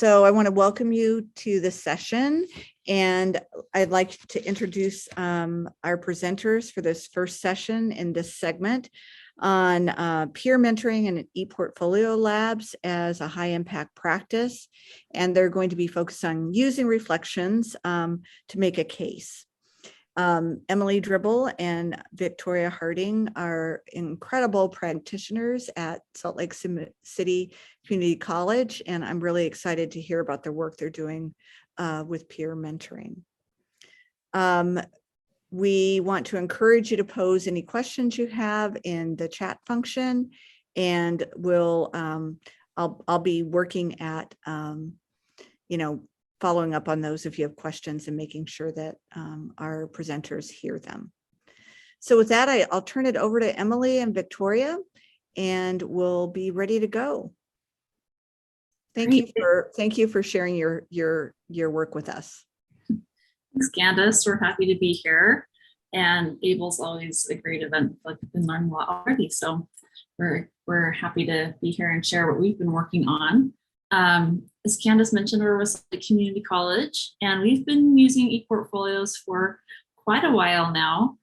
So I want to welcome you to the session, and I'd like to introduce our presenters for this first session in this segment on peer mentoring and ePortfolio labs as a high impact practice. And they're going to be focused on using reflections to make a case. Emily Dribble and Victoria Harding are incredible practitioners at Salt Lake City Community College, and I'm really excited to hear about the work they're doing with peer mentoring. We want to encourage you to pose any questions you have in the chat function, and I'll be working at following up on those if you have questions and making sure that our presenters hear them. So with that, I'll turn it over to Emily and Victoria, and we'll be ready to go. Thank you for sharing your work with us. Thanks, Candace. We're happy to be here, and ABLE's always a great event. Like we've been learning a lot already, so we're happy to be here and share what we've been working on. As Candace mentioned, we're with the community college, and we've been using ePortfolios for quite a while now,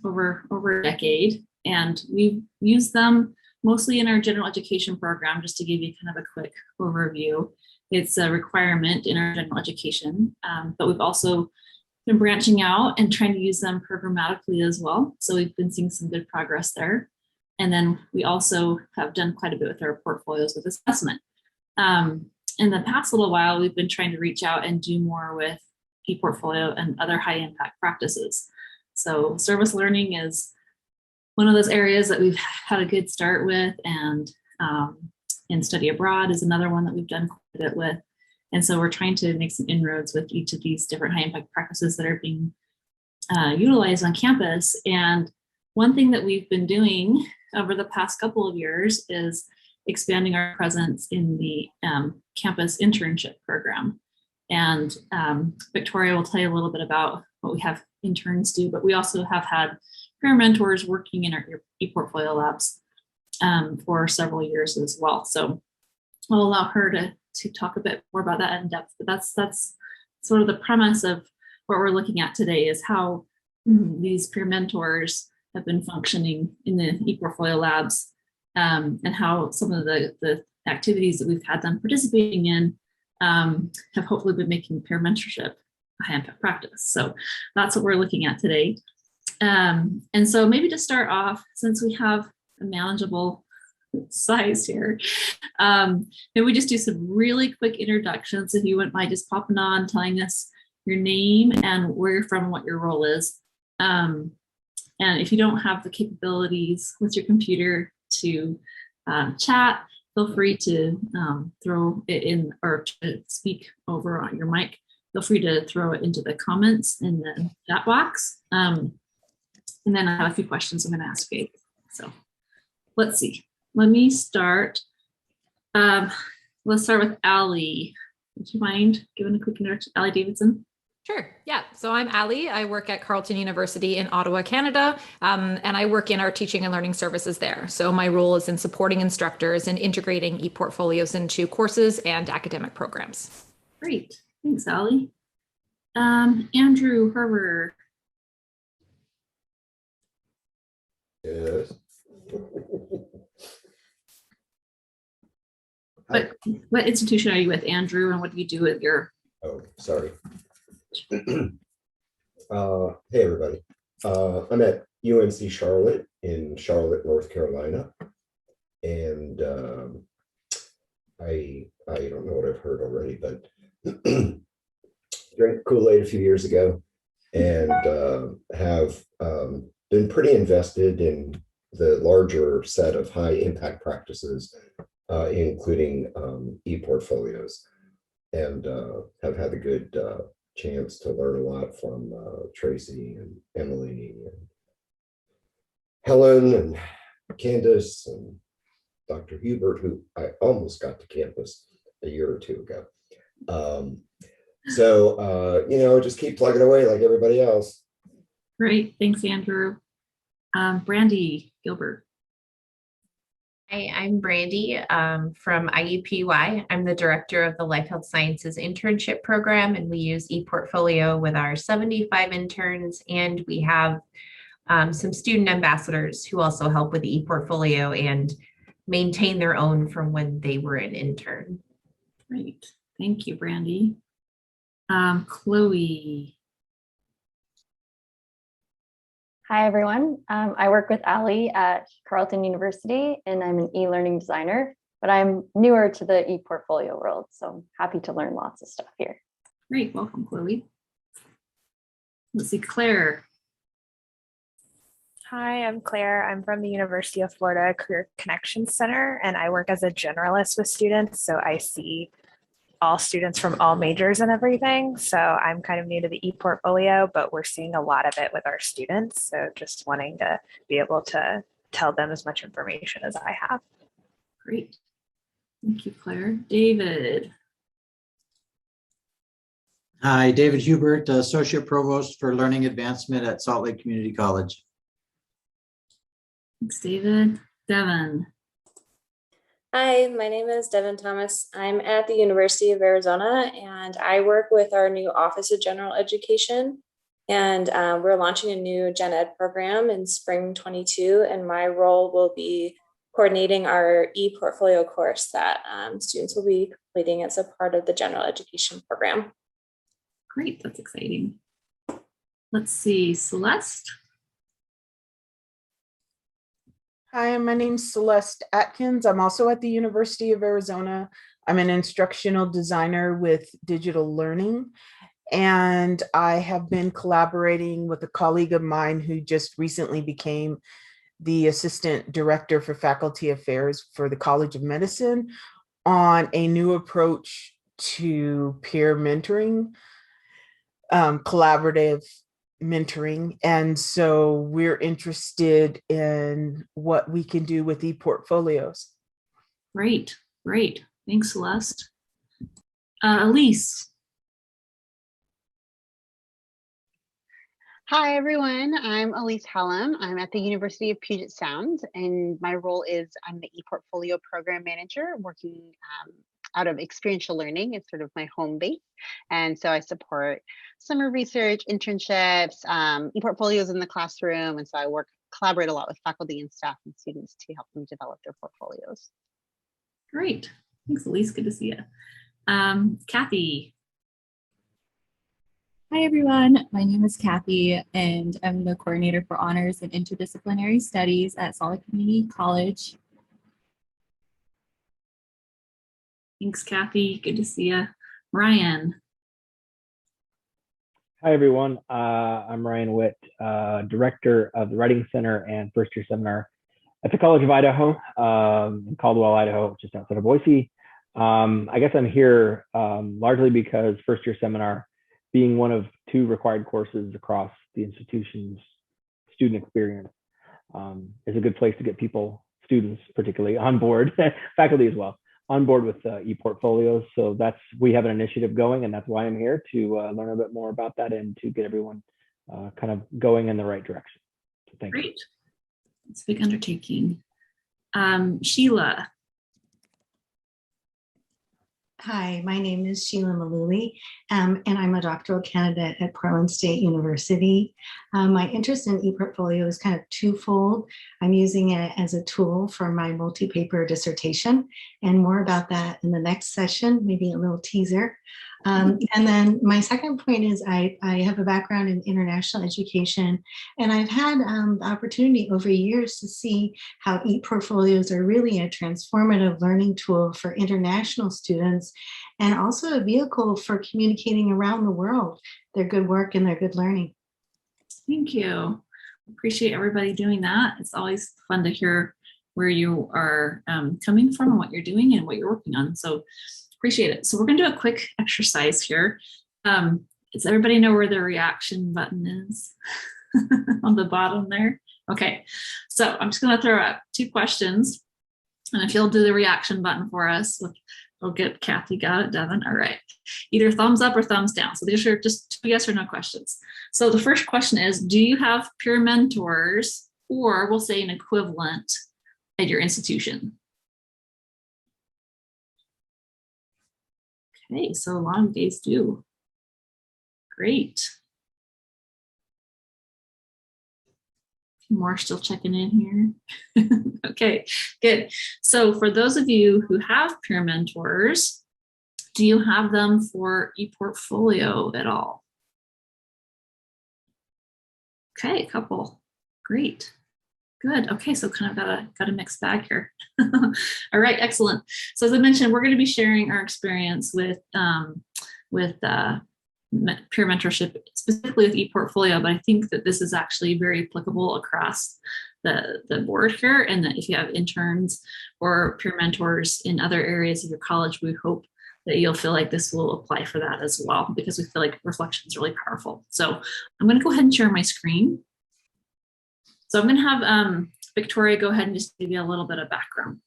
over a decade, and we've used them mostly in our general education program. Just to give you kind of a quick overview, it's a requirement in our general education, but we've also been branching out and trying to use them programmatically as well. So we've been seeing some good progress there. And then we also have done quite a bit with our portfolios with assessment. In the past little while, we've been trying to reach out and do more with ePortfolio and other high impact practices. So service learning is one of those areas that we've had a good start with, and study abroad is another one that we've done quite a bit with. And so we're trying to make some inroads with each of these different high impact practices that are being utilized on campus. And one thing that we've been doing over the past couple of years is expanding our presence in the campus internship program. And Victoria will tell you a little bit about what we have interns do, but we also have had peer mentors working in our ePortfolio labs for several years as well. So I'll allow her to talk a bit more about that in depth, but that's sort of the premise of what we're looking at today, is how these peer mentors have been functioning in the ePortfolio labs, and how some of the activities that we've had them participating in have hopefully been making peer mentorship a high impact practice. So that's what we're looking at today. And so maybe to start off, since we have a manageable size here, maybe we just do some really quick introductions. If you wouldn't mind just popping on, telling us your name and where you're from and what your role is. And if you don't have the capabilities with your computer to chat, feel free to throw it in, or to speak over on your mic. Feel free to throw it into the comments in the chat box. And then I have a few questions I'm going to ask Faith. So let's see. Let me start. Let's start with Allie. Would you mind giving a quick introduction? Allie Davidson. Sure. Yeah. So I'm Allie. I work at Carleton University in Ottawa, Canada, and I work in our teaching and learning services there. So my role is in supporting instructors and integrating ePortfolios into courses and academic programs. Great. Thanks, Allie. Andrew Herber. Yes. What institution are you with, Andrew, and what do you do with your... Oh, sorry. Hey, everybody. I'm at UNC Charlotte in Charlotte, North Carolina. And I don't know what I've heard already, but drank Kool-Aid a few years ago, and have been pretty invested in the larger set of high impact practices, including ePortfolios, and have had a good chance to learn a lot from Tracy and Emily and Helen and Candace and Dr. Hubert, who I almost got to campus a year or two ago. Just keep plugging away like everybody else. Great. Thanks, Andrew. Brandy Gilbert. Hi, I'm Brandy from IUPUI. I'm the director of the Life Health Sciences internship program, and we use ePortfolio with our 75 interns, and we have some student ambassadors who also help with the ePortfolio and maintain their own from when they were an intern. Great. Thank you, Brandy. Chloe. Hi, everyone. I work with Ali at Carleton University, and I'm an e-learning designer, but I'm newer to the ePortfolio world, so I'm happy to learn lots of stuff here. Great. Welcome, Chloe. Let's see, Claire. Hi, I'm Claire. I'm from the University of Florida Career Connections Center, and I work as a generalist with students. So I see all students from all majors and everything. So I'm kind of new to the ePortfolio, but we're seeing a lot of it with our students. So just wanting to be able to tell them as much information as I have. Great. Thank you, Claire. David. Hi, David Hubert, Associate Provost for Learning Advancement at Salt Lake Community College. Thanks, David. Devin. Hi, my name is Devin Thomas. I'm at the University of Arizona, and I work with our new Office of General Education. And we're launching a new Gen Ed program in spring 22, and my role will be coordinating our ePortfolio course that students will be completing as a part of the general education program. Great, that's exciting. Let's see, Celeste. Hi, my name's Celeste Atkins. I'm also at the University of Arizona. I'm an instructional designer with digital learning, and I have been collaborating with a colleague of mine who just recently became the Assistant Director for Faculty Affairs for the College of Medicine on a new approach to peer mentoring, collaborative mentoring. And so we're interested in what we can do with ePortfolios. Great, great. Thanks, Celeste. Elise. Hi, everyone. I'm Elise Hallam. I'm at the University of Puget Sound, and my role is I'm the ePortfolio program manager working out of experiential learning. It's sort of my home base. And so I support summer research, internships, ePortfolios in the classroom. And so I collaborate a lot with faculty and staff and students to help them develop their portfolios. Great. Thanks, Elise. Good to see you. Kathy. Hi, everyone. My name is Kathy, and I'm the coordinator for honors and interdisciplinary studies at Salt Lake Community College. Thanks, Kathy. Good to see you. Ryan. Hi, everyone. I'm Ryan Witt, Director of the Writing Center and First Year Seminar at the College of Idaho in Caldwell, Idaho, just outside of Boise. I guess I'm here largely because First Year Seminar, being one of 2 required courses across the institution's student experience, is a good place to get people, students particularly, on board, faculty as well, on board with ePortfolios. So we have an initiative going, and that's why I'm here, to learn a bit more about that and to get everyone kind of going in the right direction. So thank you. Great. It's a big undertaking. Sheila. Hi, my name is Sheila Maluli, and I'm a doctoral candidate at Portland State University. My interest in ePortfolio is kind of twofold. I'm using it as a tool for my multi-paper dissertation, and more about that in the next session, maybe a little teaser. And then my second point is I have a background in international education, and I've had the opportunity over years to see how ePortfolios are really a transformative learning tool for international students, and also a vehicle for communicating around the world their good work and their good learning. Thank you. Appreciate everybody doing that. It's always fun to hear where you are coming from and what you're doing and what you're working on. So appreciate it. So we're going to do a quick exercise here. Does everybody know where the reaction button is? On the bottom there? Okay, so I'm just going to throw out 2 questions. And if you'll do the reaction button for us, we'll get Kathy, got it, Devin. All right. Either thumbs up or thumbs down. So these are just 2 yes or no questions. So the first question is, do you have peer mentors, or we'll say an equivalent at your institution. Okay, so a lot of days do. Great. More still checking in here. Okay, good. So for those of you who have peer mentors, do you have them for ePortfolio at all? Okay, a couple. Great. Good. Okay, so kind of got a mixed bag here. All right, excellent. So as I mentioned, we're going to be sharing our experience with peer mentorship, specifically with ePortfolio, but I think that this is actually very applicable across the board here, and that if you have interns or peer mentors in other areas of your college, we hope that you'll feel like this will apply for that as well, because we feel like reflection is really powerful. So I'm going to go ahead and share my screen. So I'm going to have Victoria go ahead and just give you a little bit of background.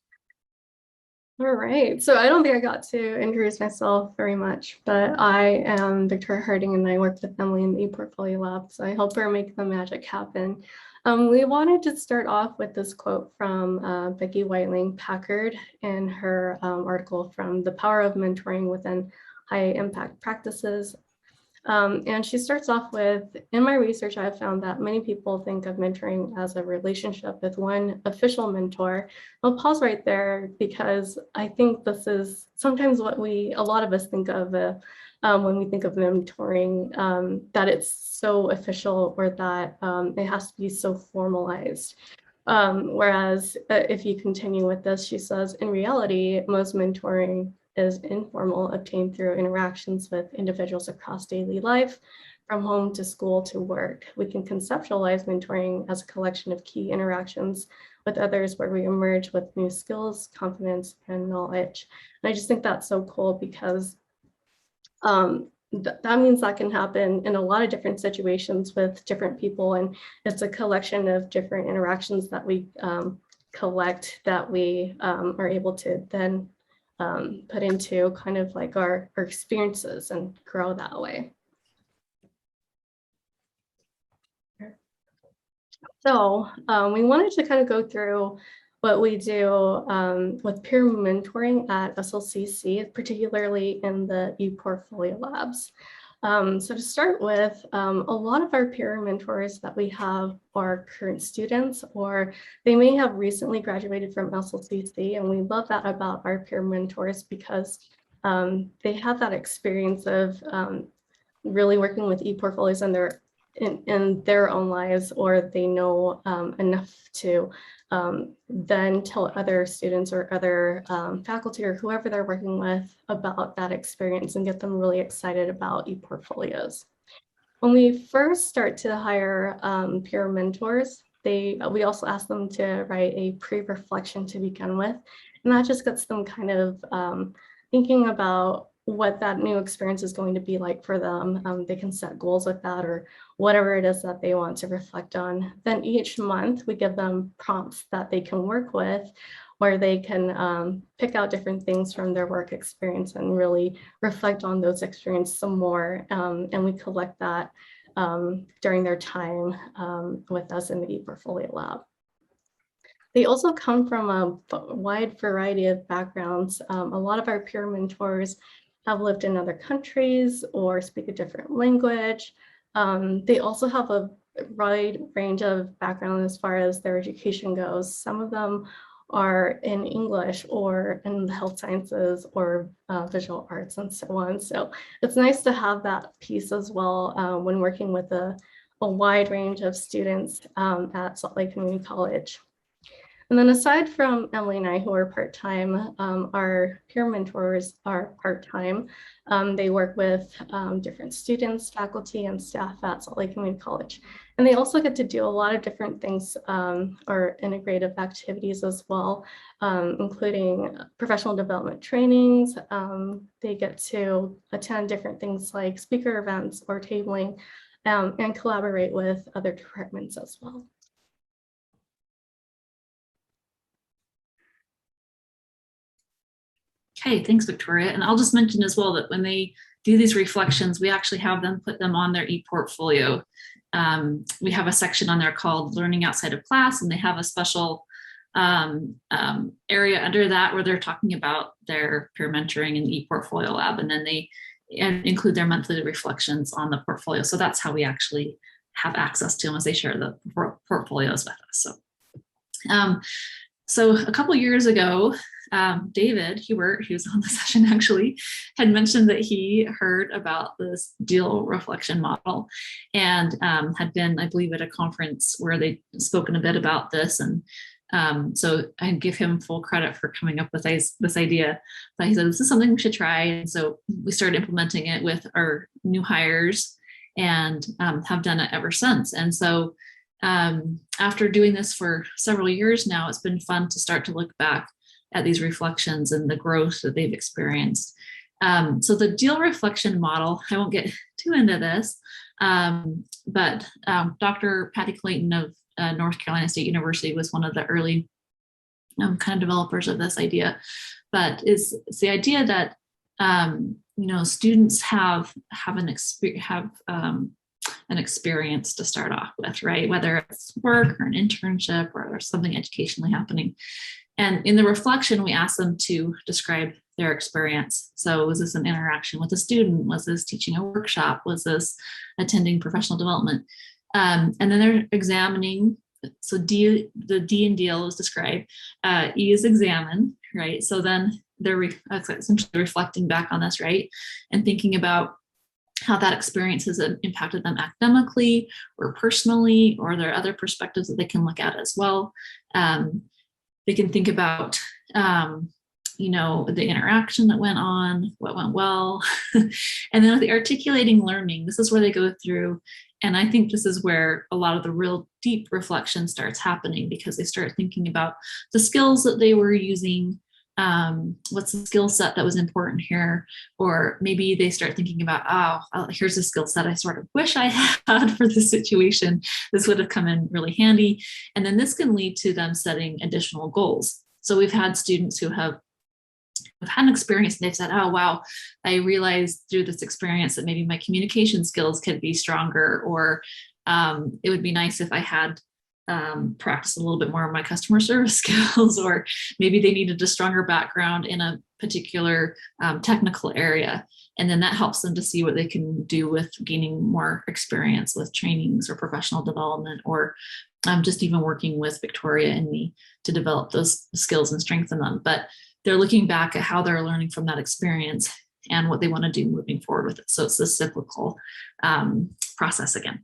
All right, so I don't think I got to introduce myself very much, but I am Victoria Harding and I work with Emily in the ePortfolio Lab, so I help her make the magic happen. We wanted to start off with this quote from Becky Whiteling Packard in her article from The Power of Mentoring Within High Impact Practices. And she starts off with, in my research, I have found that many people think of mentoring as a relationship with one official mentor. I'll pause right there because I think this is sometimes what a lot of us think of when we think of mentoring, that it's so official or that it has to be so formalized. Whereas if you continue with this, she says, in reality, most mentoring is informal, obtained through interactions with individuals across daily life, from home to school to work. We can conceptualize mentoring as a collection of key interactions with others where we emerge with new skills, confidence, and knowledge. And I just think that's so cool because that means that can happen in a lot of different situations with different people. And it's a collection of different interactions that we collect that we are able to then put into kind of like our experiences and grow that way. So we wanted to kind of go through what we do with peer mentoring at SLCC, particularly in the ePortfolio labs. So to start with, a lot of our peer mentors that we have are current students, or they may have recently graduated from SLCC, and we love that about our peer mentors because they have that experience of really working with ePortfolios in their own lives, or they know enough to then tell other students or other faculty or whoever they're working with about that experience and get them really excited about ePortfolios. When we first start to hire peer mentors, we also ask them to write a pre-reflection to begin with, and that just gets them kind of thinking about what that new experience is going to be like for them. They can set goals with that or whatever it is that they want to reflect on. Then each month we give them prompts that they can work with, where they can pick out different things from their work experience and really reflect on those experiences some more. And we collect that during their time with us in the ePortfolio lab. They also come from a wide variety of backgrounds. A lot of our peer mentors have lived in other countries or speak a different language. They also have a wide range of background as far as their education goes. Some of them are in English or in the health sciences or visual arts and so on. So it's nice to have that piece as well when working with a wide range of students at Salt Lake Community College. And then aside from Emily and I, who are part-time, our peer mentors are part-time. They work with different students, faculty, and staff at Salt Lake Community College. And they also get to do a lot of different things or integrative activities as well, including professional development trainings. They get to attend different things like speaker events or tabling and collaborate with other departments as well. Okay, thanks, Victoria. And I'll just mention as well that when they do these reflections, we actually have them put them on their ePortfolio. We have a section on there called Learning Outside of Class, and they have a special area under that where they're talking about their peer mentoring in the ePortfolio Lab, and then they include their monthly reflections on the portfolio. So that's how we actually have access to them as they share the portfolios with us. So a couple years ago, David Hubert, he was on the session actually, had mentioned that he heard about this deal reflection model and had been, I believe, at a conference where they'd spoken a bit about this. And so I give him full credit for coming up with this idea. But he said, this is something we should try. And so we started implementing it with our new hires and have done it ever since. And so after doing this for several years now, it's been fun to start to look back at these reflections and the growth that they've experienced. So the deal reflection model, I won't get too into this, but Dr. Patty Clayton of North Carolina State University was one of the early kind of developers of this idea. But it's the idea that students have an experience to start off with, right? Whether it's work or an internship or something educationally happening. And in the reflection, we ask them to describe their experience. So was this an interaction with a student? Was this teaching a workshop? Was this attending professional development? And then they're examining. So the D in deal is describe. E is examine, right? So then they're essentially reflecting back on this, right? And thinking about how that experience has impacted them academically or personally, or there are other perspectives that they can look at as well. They can think about, the interaction that went on, what went well. And then with the articulating learning, this is where they go through. And I think this is where a lot of the real deep reflection starts happening, because they start thinking about the skills that they were using. What's the skill set that was important here? Or maybe they start thinking about, here's a skill set I sort of wish I had for this situation. This would have come in really handy. And then this can lead to them setting additional goals. So we've had students who have had an experience and they've said, oh, wow, I realized through this experience that maybe my communication skills could be stronger, or it would be nice if I had practice a little bit more of my customer service skills, or maybe they needed a stronger background in a particular technical area. And then that helps them to see what they can do with gaining more experience with trainings or professional development, or just even working with Victoria and me to develop those skills and strengthen them. But they're looking back at how they're learning from that experience and what they want to do moving forward with it. So it's a cyclical process again.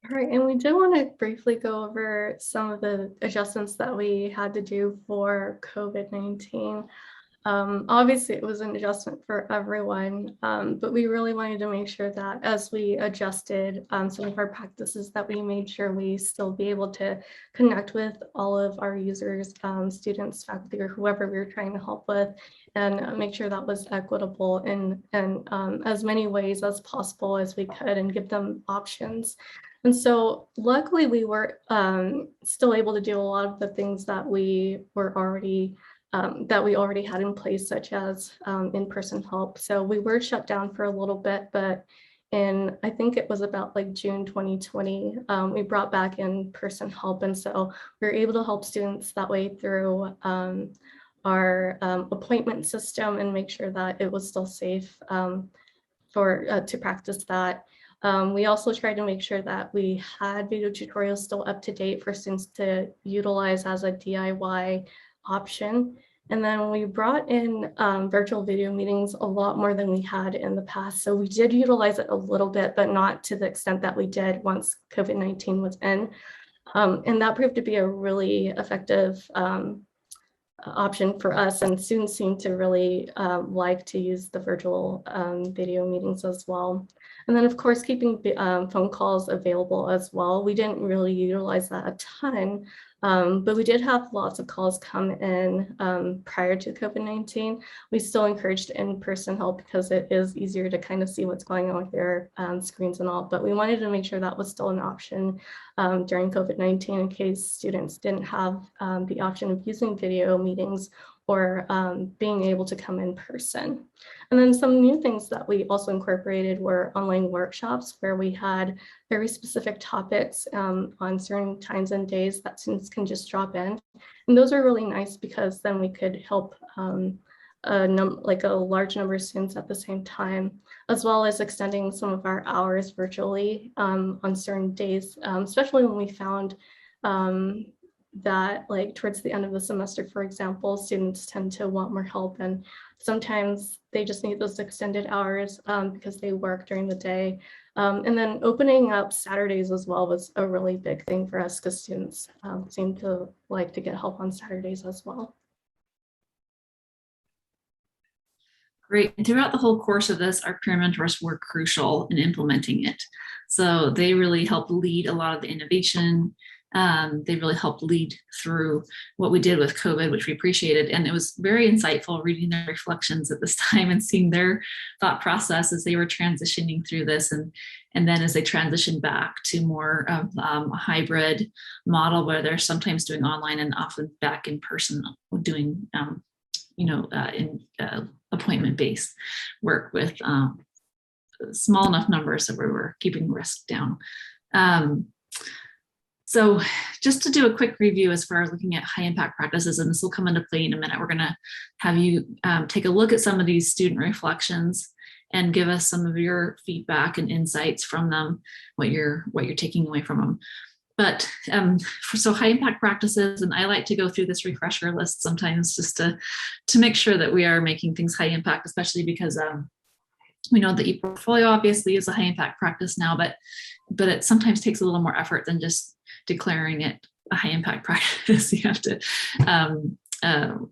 All right, and we do want to briefly go over some of the adjustments that we had to do for COVID-19. Obviously, it was an adjustment for everyone, but we really wanted to make sure that as we adjusted some of our practices, that we made sure we still be able to connect with all of our users, students, faculty, or whoever we were trying to help with, and make sure that was equitable in as many ways as possible as we could, and give them options. And so luckily we were still able to do a lot of the things that we were already had in place, such as in-person help. So we were shut down for a little bit, but I think it was about like June 2020, we brought back in-person help. And so we were able to help students that way through our appointment system and make sure that it was still safe to practice that. We also tried to make sure that we had video tutorials still up to date for students to utilize as a DIY option. And then we brought in virtual video meetings a lot more than we had in the past. So we did utilize it a little bit, but not to the extent that we did once COVID-19 was in. And that proved to be a really effective option for us, and students seem to really like to use the virtual video meetings as well. And then of course, keeping phone calls available as well. We didn't really utilize that a ton, but we did have lots of calls come in prior to COVID-19. We still encouraged in-person help because it is easier to kind of see what's going on with their screens and all, but we wanted to make sure that was still an option during COVID-19 in case students didn't have the option of using video meetings, or being able to come in person. And then some new things that we also incorporated were online workshops where we had very specific topics on certain times and days that students can just drop in. And those are really nice because then we could help like a large number of students at the same time, as well as extending some of our hours virtually on certain days, especially when we found that like towards the end of the semester, for example, students tend to want more help, and sometimes they just need those extended hours because they work during the day. And then opening up Saturdays as well was a really big thing for us because students seem to like to get help on Saturdays as well. Great. And throughout the whole course of this, our peer mentors were crucial in implementing it. So they really helped lead a lot of the innovation. They really helped lead through what we did with COVID, which we appreciated. And it was very insightful reading their reflections at this time and seeing their thought process as they were transitioning through this. And then as they transitioned back to more of a hybrid model where they're sometimes doing online and often back in person doing, appointment-based work with small enough numbers that we were keeping risk down. So just to do a quick review as far as looking at high impact practices, and this will come into play in a minute, we're going to have you take a look at some of these student reflections and give us some of your feedback and insights from them, what you're taking away from them. But so high impact practices, and I like to go through this refresher list sometimes just to make sure that we are making things high impact, especially because we know the ePortfolio obviously is a high impact practice now, but it sometimes takes a little more effort than just declaring it a high impact practice. You have to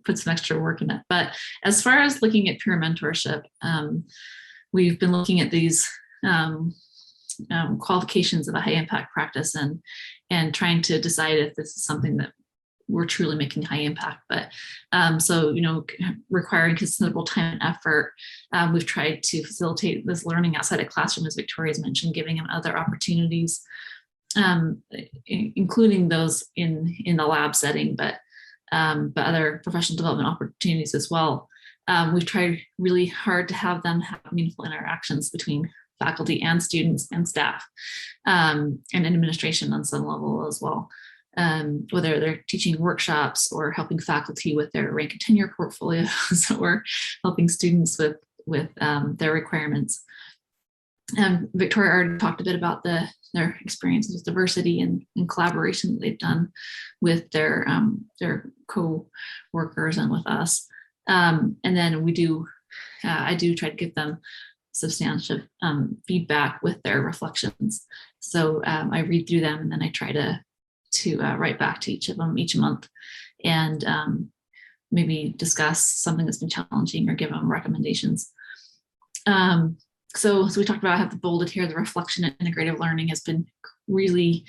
put some extra work in it. But as far as looking at peer mentorship, we've been looking at these qualifications of a high impact practice and trying to decide if this is something that we're truly making high impact. But so, requiring considerable time and effort, we've tried to facilitate this learning outside of classroom, as Victoria's mentioned, giving them other opportunities, including those in the lab setting, but other professional development opportunities as well. We've tried really hard to have them have meaningful interactions between faculty and students and staff, and administration on some level as well, whether they're teaching workshops or helping faculty with their rank and tenure portfolios or helping students with their requirements. Victoria already talked a bit about their experiences with diversity and collaboration that they've done with their co-workers and with us. And then I do try to give them substantive feedback with their reflections. So I read through them and then I try to write back to each of them each month and maybe discuss something that's been challenging or give them recommendations. So we talked about, I have the bolded here, the reflection and integrative learning has been really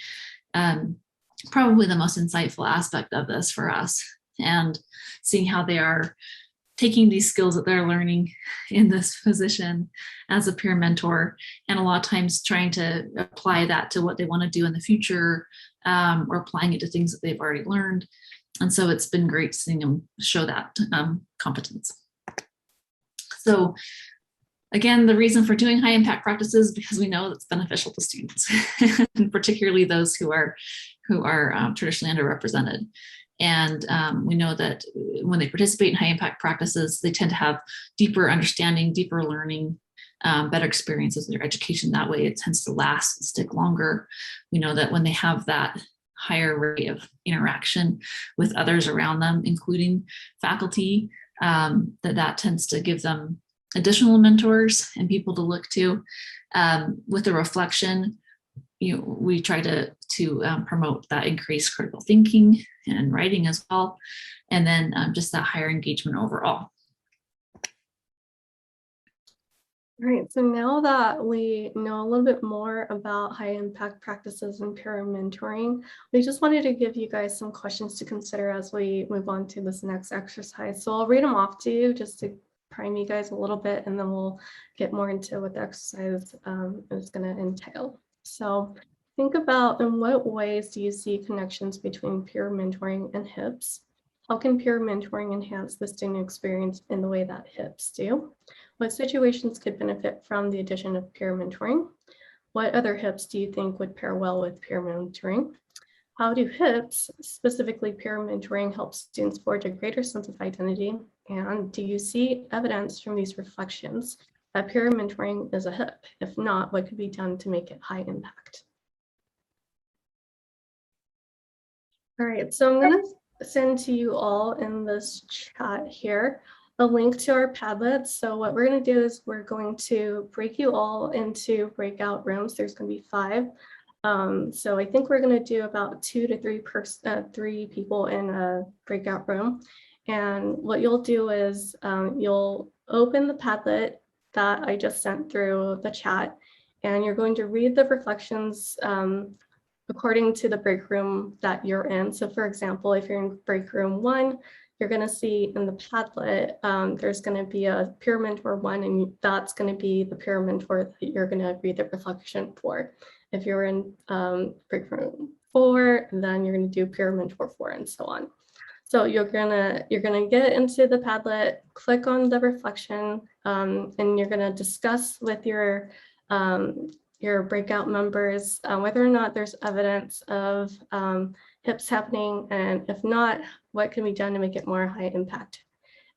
probably the most insightful aspect of this for us, and seeing how they are taking these skills that they're learning in this position as a peer mentor, and a lot of times trying to apply that to what they want to do in the future, or applying it to things that they've already learned. And so it's been great seeing them show that competence. So again, the reason for doing high impact practices is because we know it's beneficial to students, and particularly those who are traditionally underrepresented. And we know that when they participate in high impact practices, they tend to have deeper understanding, deeper learning, better experiences in their education. That way it tends to last and stick longer. We know that when they have that higher rate of interaction with others around them, including faculty, that tends to give them additional mentors and people to look to. With the reflection, we try to promote that increased critical thinking and writing as well, and then just that higher engagement overall. All right, so now that we know a little bit more about high impact practices and peer mentoring, we just wanted to give you guys some questions to consider as we move on to this next exercise. So I'll read them off to you just to prime you guys a little bit, and then we'll get more into what the exercise is going to entail. So think about, in what ways do you see connections between peer mentoring and HIPS? How can peer mentoring enhance the student experience in the way that HIPs do? What situations could benefit from the addition of peer mentoring? What other HIPs do you think would pair well with peer mentoring? How do HIPs, specifically peer mentoring, help students forge a greater sense of identity? And do you see evidence from these reflections that peer mentoring is a HIP? If not, what could be done to make it high impact? All right, so I'm going to send to you all in this chat here a link to our Padlet. So what we're going to do is we're going to break you all into breakout rooms. There's going to be 5. So I think we're going to do about 2 to 3 people in a breakout room. And what you'll do is you'll open the Padlet that I just sent through the chat, and you're going to read the reflections according to the break room that you're in. So for example, if you're in break room 1, you're going to see in the Padlet, there's going to be a peer mentor 1, and that's going to be the peer mentor that you're going to read the reflection for. If you're in break room 4, then you're going to do peer mentor 4, and so on. So you're gonna get into the Padlet, click on the reflection, and you're going to discuss with your breakout members whether or not there's evidence of HIPs happening, and if not, what can be done to make it more high impact.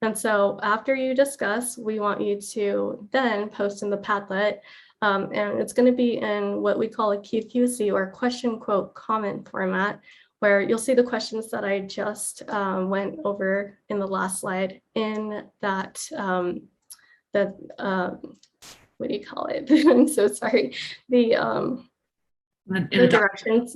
And so after you discuss, we want you to then post in the Padlet, and it's going to be in what we call a QQC, or question quote comment format, where you'll see the questions that I just went over in the last slide in that what do you call it? I'm so sorry. The directions.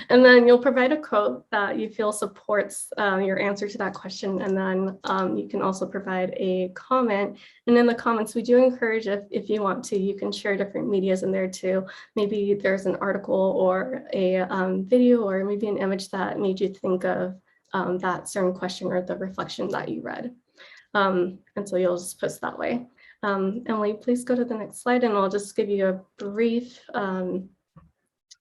And then you'll provide a quote that you feel supports your answer to that question. And then you can also provide a comment. And in the comments, we do encourage, if you want to, you can share different medias in there too. Maybe there's an article or a video or maybe an image that made you think of that certain question or the reflection that you read. And so you'll just post that way. Emily, please go to the next slide, and I'll just give you a brief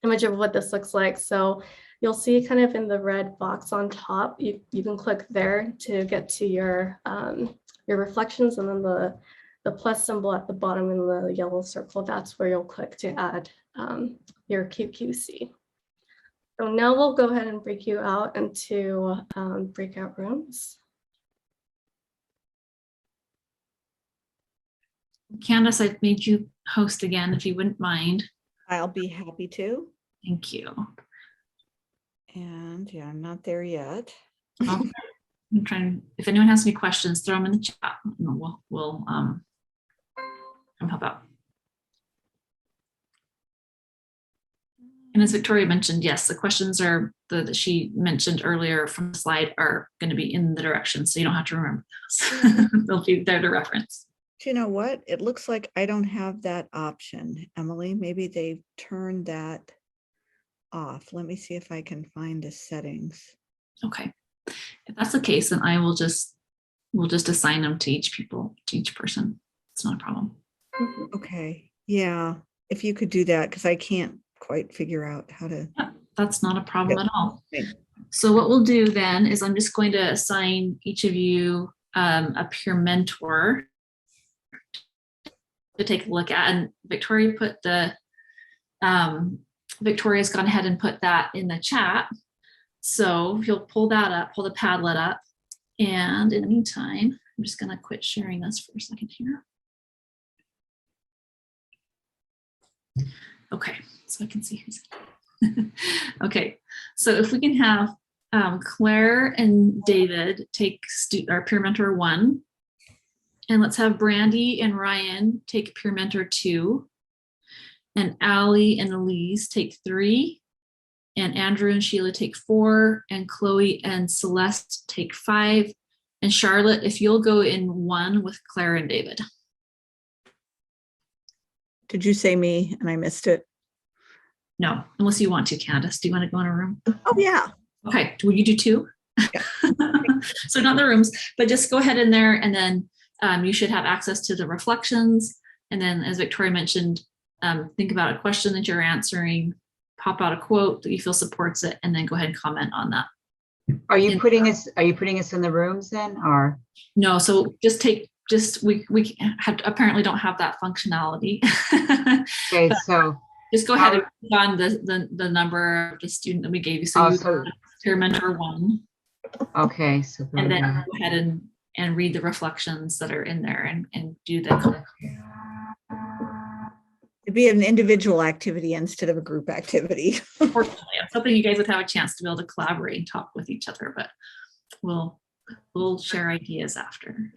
image of what this looks like. So you'll see kind of in the red box on top, you can click there to get to your reflections, and then the plus symbol at the bottom in the yellow circle, that's where you'll click to add your QQC. So now we'll go ahead and break you out into breakout rooms. Candace, I've made you host again, if you wouldn't mind. I'll be happy to. Thank you. And yeah, I'm not there yet. I'm trying, if anyone has any questions, throw them in the chat. And we'll help out. And as Victoria mentioned, yes, the questions are that she mentioned earlier from the slide are going to be in the directions, so you don't have to remember those. They'll be there to reference. Do you know what? It looks like I don't have that option, Emily. Maybe they've turned that off. Let me see if I can find the settings. Okay. If that's the case, then we'll just assign them to each person. It's not a problem. Okay. Yeah. If you could do that, because I can't quite figure out how to. Yeah, that's not a problem at all. So what we'll do then is I'm just going to assign each of you a peer mentor to take a look at. And Victoria put Victoria's gone ahead and put that in the chat. So if you'll pull that up, pull the Padlet up. And in the meantime, I'm just going to quit sharing this for a second here. Okay, so I can see who's okay. So if we can have Claire and David take our peer mentor 1. And let's have Brandy and Ryan take peer mentor 2. And Allie and Elise take 3. And Andrew and Sheila take 4. And Chloe and Celeste take 5. And Charlotte, if you'll go in 1 with Claire and David. Did you say me and I missed it? No, unless you want to, Candace. Do you want to go in a room? Oh, yeah. Okay, will you do 2? Yeah. So not the rooms, but just go ahead in there, and then you should have access to the reflections. And then, as Victoria mentioned, think about a question that you're answering, pop out a quote that you feel supports it, and then go ahead and comment on that. Are you And- putting us in the rooms then, or? No, so we apparently don't have that functionality. Okay, But so just go ahead and click on the number of the student that we gave you. So you peer mentor 1. okay, so And then go ahead and read the reflections that are in there and do the. It'd be an individual activity instead of a group activity. Unfortunately, I was hoping you guys would have a chance to be able to collaborate and talk with each other, but we'll share ideas after.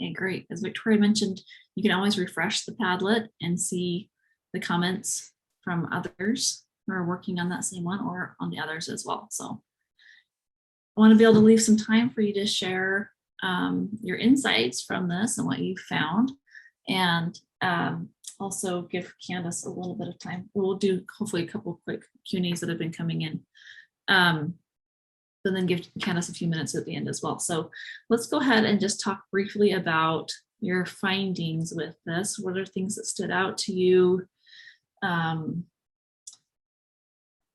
Okay, great. As Victoria mentioned, you can always refresh the Padlet and see the comments from others who are working on that same one or on the others as well. So I want to be able to leave some time for you to share your insights from this and what you found, and also give Candace a little bit of time. We'll do hopefully a couple quick Q&As that have been coming in, but then give Candace a few minutes at the end as well. So let's go ahead and just talk briefly about your findings with this. What are things that stood out to you?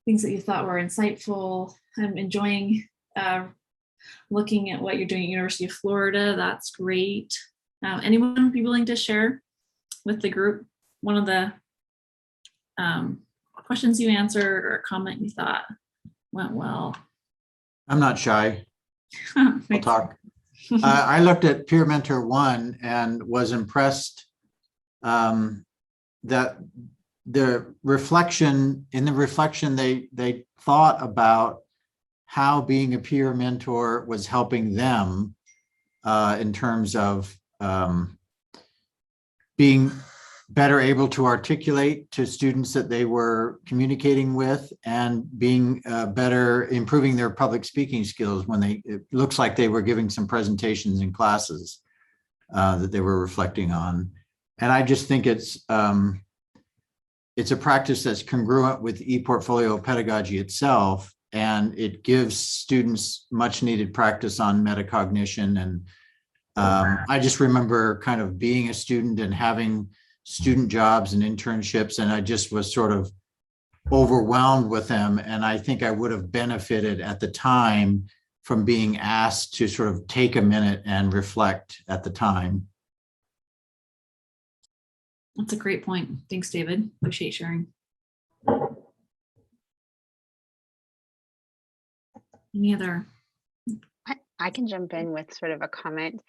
Things that you thought were insightful. I'm enjoying looking at what you're doing at University of Florida. That's great. Anyone be willing to share with the group one of the questions you answered or a comment you thought went well? I'm not shy. I'll talk. I looked at Peer Mentor 1 and was impressed that the reflection, they thought about how being a peer mentor was helping them in terms of being better able to articulate to students that they were communicating with, and being better, improving their public speaking skills when it looks like they were giving some presentations in classes that they were reflecting on. And I just think it's a practice that's congruent with ePortfolio pedagogy itself, and it gives students much needed practice on metacognition. And I just remember kind of being a student and having student jobs and internships, and I just was sort of overwhelmed with them. And I think I would have benefited at the time from being asked to sort of take a minute and reflect at the time. That's a great point. Thanks, David. Appreciate sharing. Any other? I can jump in with sort of a comment.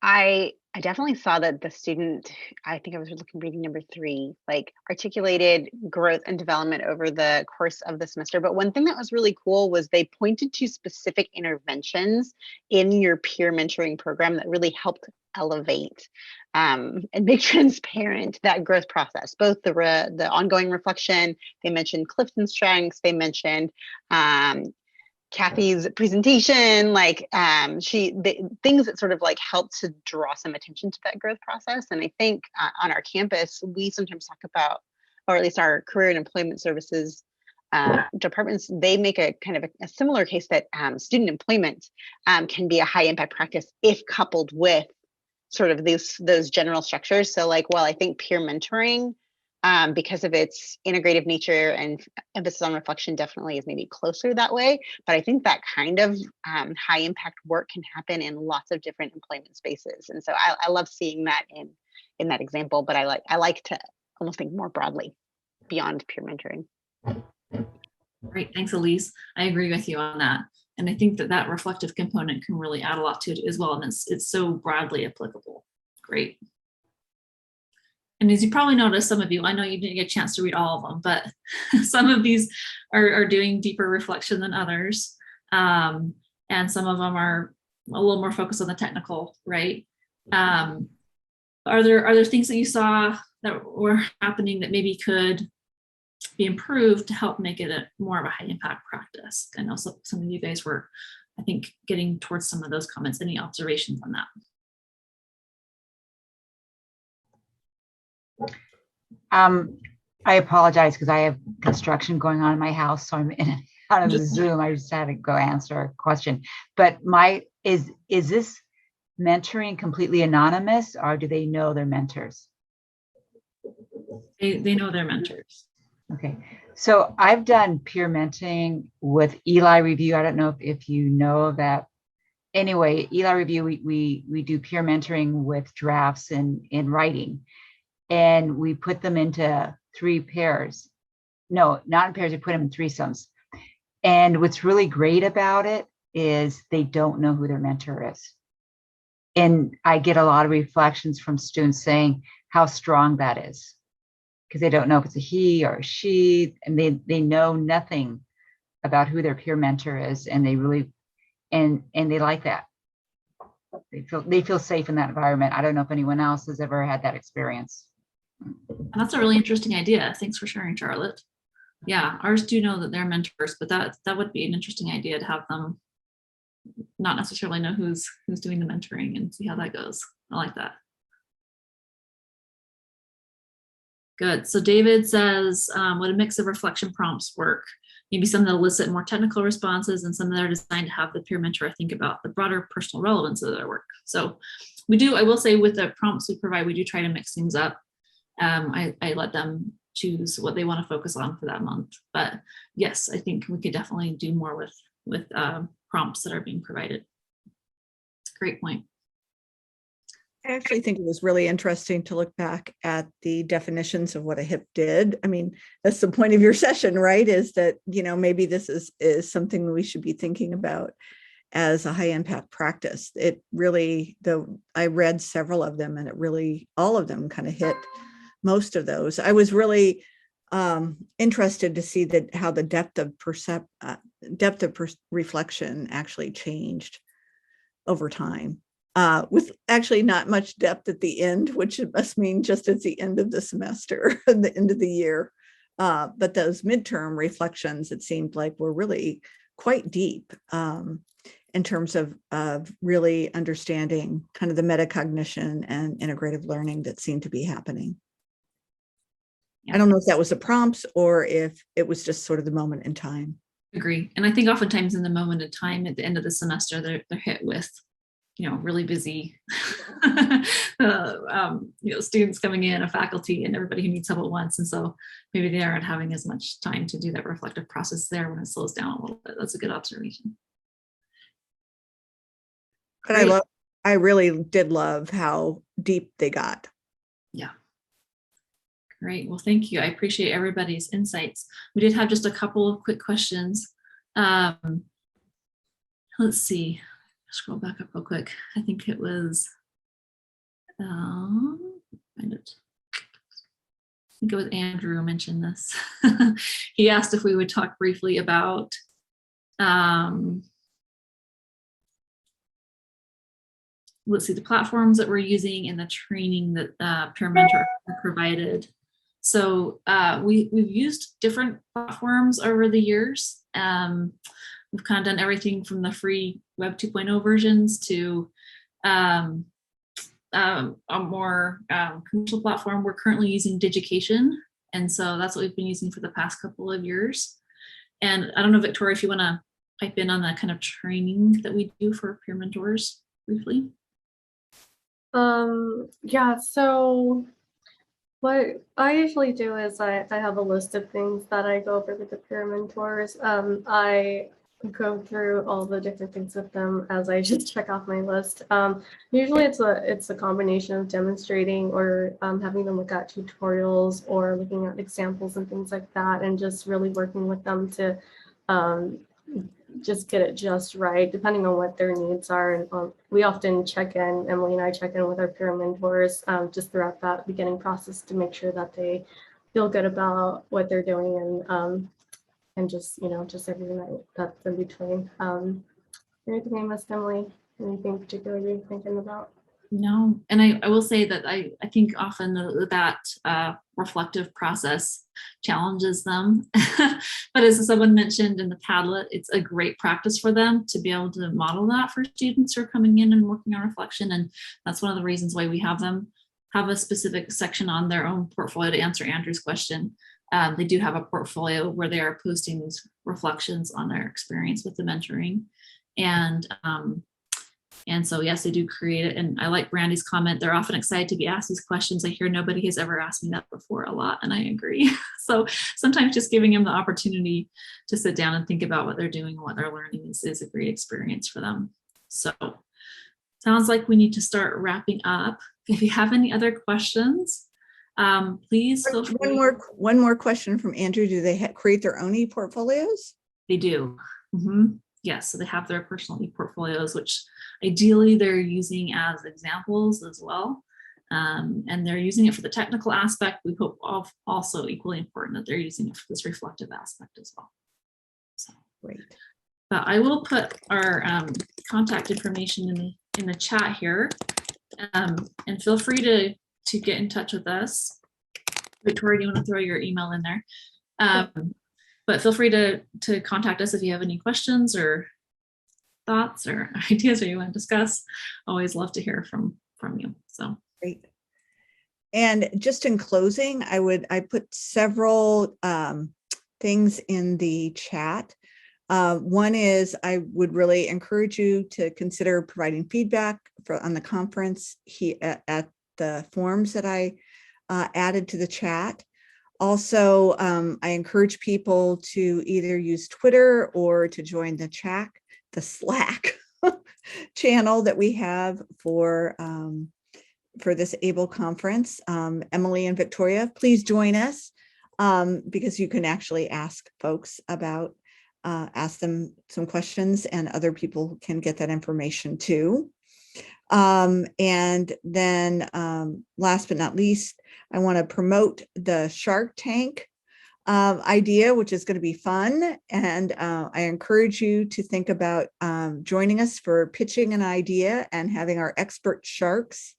I definitely saw that the student, I think I was looking reading number 3, like articulated growth and development over the course of the semester. But one thing that was really cool was they pointed to specific interventions in your peer mentoring program that really helped elevate and make transparent that growth process, both the ongoing reflection. They mentioned Clifton strengths. They mentioned Kathy's presentation, like things that sort of like helped to draw some attention to that growth process. And I think on our campus, we sometimes talk about, or at least our career and employment services departments, they make a kind of a similar case that student employment can be a high impact practice if coupled with sort of those general structures. So like, well, I think peer mentoring, because of its integrative nature and emphasis on reflection, definitely is maybe closer that way. But I think that kind of high impact work can happen in lots of different employment spaces. And so I love seeing that in that example, but I like to almost think more broadly beyond peer mentoring. Great, thanks, Elise. I agree with you on that. And I think that reflective component can really add a lot to it as well. And it's so broadly applicable. Great. And as you probably noticed, some of you, I know you didn't get a chance to read all of them, but some of these are doing deeper reflection than others. And some of them are a little more focused on the technical, right? Are there things that you saw that were happening that maybe could be improved to help make it more of a high impact practice? I know some of you guys were, I think, getting towards some of those comments. Any observations on that? I apologize because I have construction going on in my house, so I'm in and out of the Zoom. I just had to go answer a question. But is this mentoring completely anonymous, or do they know their mentors? They know their mentors. Okay. So I've done peer mentoring with Eli Review. I don't know if you know of that. Anyway, Eli Review, we do peer mentoring with drafts in writing, and we put them into 3 pairs. No, not in pairs, we put them in threesomes. And what's really great about it is they don't know who their mentor is. And I get a lot of reflections from students saying how strong that is, because they don't know if it's a he or a she, and they know nothing about who their peer mentor is, and they really and they like that. They feel safe in that environment. I don't know if anyone else has ever had that experience. And that's a really interesting idea. Thanks for sharing, Charlotte. Yeah, ours do know that they're mentors, but that would be an interesting idea to have them not necessarily know who's doing the mentoring and see how that goes. I like that. Good. So David says, would a mix of reflection prompts work? Maybe some that elicit more technical responses and some that are designed to have the peer mentor think about the broader personal relevance of their work. So we do, I will say with the prompts we provide, we do try to mix things up. I let them choose what they want to focus on for that month. But yes, I think we could definitely do more with prompts that are being provided. Great point. I actually think it was really interesting to look back at the definitions of what a HIP did. I mean, that's the point of your session, right? Is that, maybe this is something we should be thinking about as a high impact practice. It really, I read several of them and it really, all of them kind of hit most of those. I was really interested to see that how the depth of reflection actually changed over time. With actually not much depth at the end, which it must mean just at the end of the semester, the end of the year. But those midterm reflections, it seemed like were really quite deep in terms of really understanding kind of the metacognition and integrative learning that seemed to be happening. Yeah. I don't know if that was the prompts or if it was just sort of the moment in time. Agree. And I think oftentimes in the moment in time at the end of the semester, they're hit with really busy, students coming in, a faculty, and everybody who needs help at once. And so maybe they aren't having as much time to do that reflective process there when it slows down a little bit. That's a good observation. But I really did love how deep they got. Yeah. Great. Well, thank you. I appreciate everybody's insights. We did have just a couple of quick questions. Let's see. Scroll back up real quick. I think it was, find it. I think it was Andrew who mentioned this. He asked if we would talk briefly about let's see, the platforms that we're using and the training that Peer Mentor provided. So we've used different platforms over the years. We've kind of done everything from the free Web 2.0 versions to a more commercial platform. We're currently using Digication. And so that's what we've been using for the past couple of years. And I don't know, Victoria, if you want to pipe in on that kind of training that we do for peer mentors briefly. Yeah, so what I usually do is I have a list of things that I go over with the peer mentors. I go through all the different things with them as I just check off my list. Usually it's a combination of demonstrating or having them look at tutorials or looking at examples and things like that, and just really working with them to just get it just right, depending on what their needs are. And we often check in, Emily and I check in with our peer mentors just throughout that beginning process to make sure that they feel good about what they're doing, and just, just everything that's in between. Anything I missed, Emily? Anything particular you're thinking about? No, and I will say that I think often that reflective process challenges them. But as someone mentioned in the Padlet, it's a great practice for them to be able to model that for students who are coming in and working on reflection. And that's one of the reasons why we have them have a specific section on their own portfolio to answer Andrew's question. They do have a portfolio where they are posting these reflections on their experience with the mentoring. And And so, yes, they do create it. And I like Brandy's comment. They're often excited to be asked these questions. I hear nobody has ever asked me that before a lot, and I agree. So sometimes just giving them the opportunity to sit down and think about what they're doing and what they're learning is a great experience for them. So sounds like we need to start wrapping up. If you have any other questions, please feel free. One more question from Andrew. Do they create their own e-portfolios? They do. Yes, so they have their personal e-portfolios, which ideally they're using as examples as well. And they're using it for the technical aspect. We hope also equally important that they're using it for this reflective aspect as well. So great. But I will put our contact information in the chat here, and feel free to get in touch with us. Victoria, do you want to throw your email in there? But feel free to contact us if you have any questions or thoughts or ideas or you want to discuss. Always love to hear from you. So great. And just in closing, I put several things in the chat. One is I would really encourage you to consider providing feedback on the conference at the forms that I added to the chat. Also, I encourage people to either use Twitter or to join the Slack channel that we have for this ABLE conference. Emily and Victoria, please join us because you can actually ask folks about, ask them some questions, and other people can get that information too. And then last but not least, I want to promote the Shark Tank idea, which is going to be fun. And I encourage you to think about joining us for pitching an idea and having our expert sharks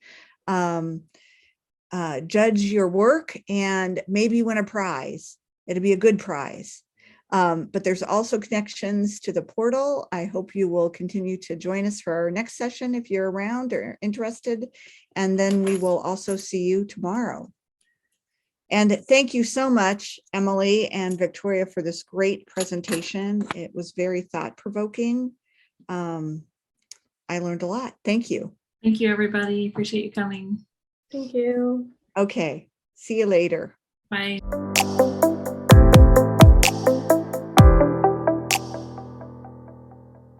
judge your work and maybe win a prize. It'll be a good prize. But there's also connections to the portal. I hope you will continue to join us for our next session if you're around or interested. And then we will also see you tomorrow. And thank you so much, Emily and Victoria, for this great presentation. It was very thought-provoking. I learned a lot. Thank you. Thank you, everybody. Appreciate you coming. Thank you. Okay. See you later. Bye.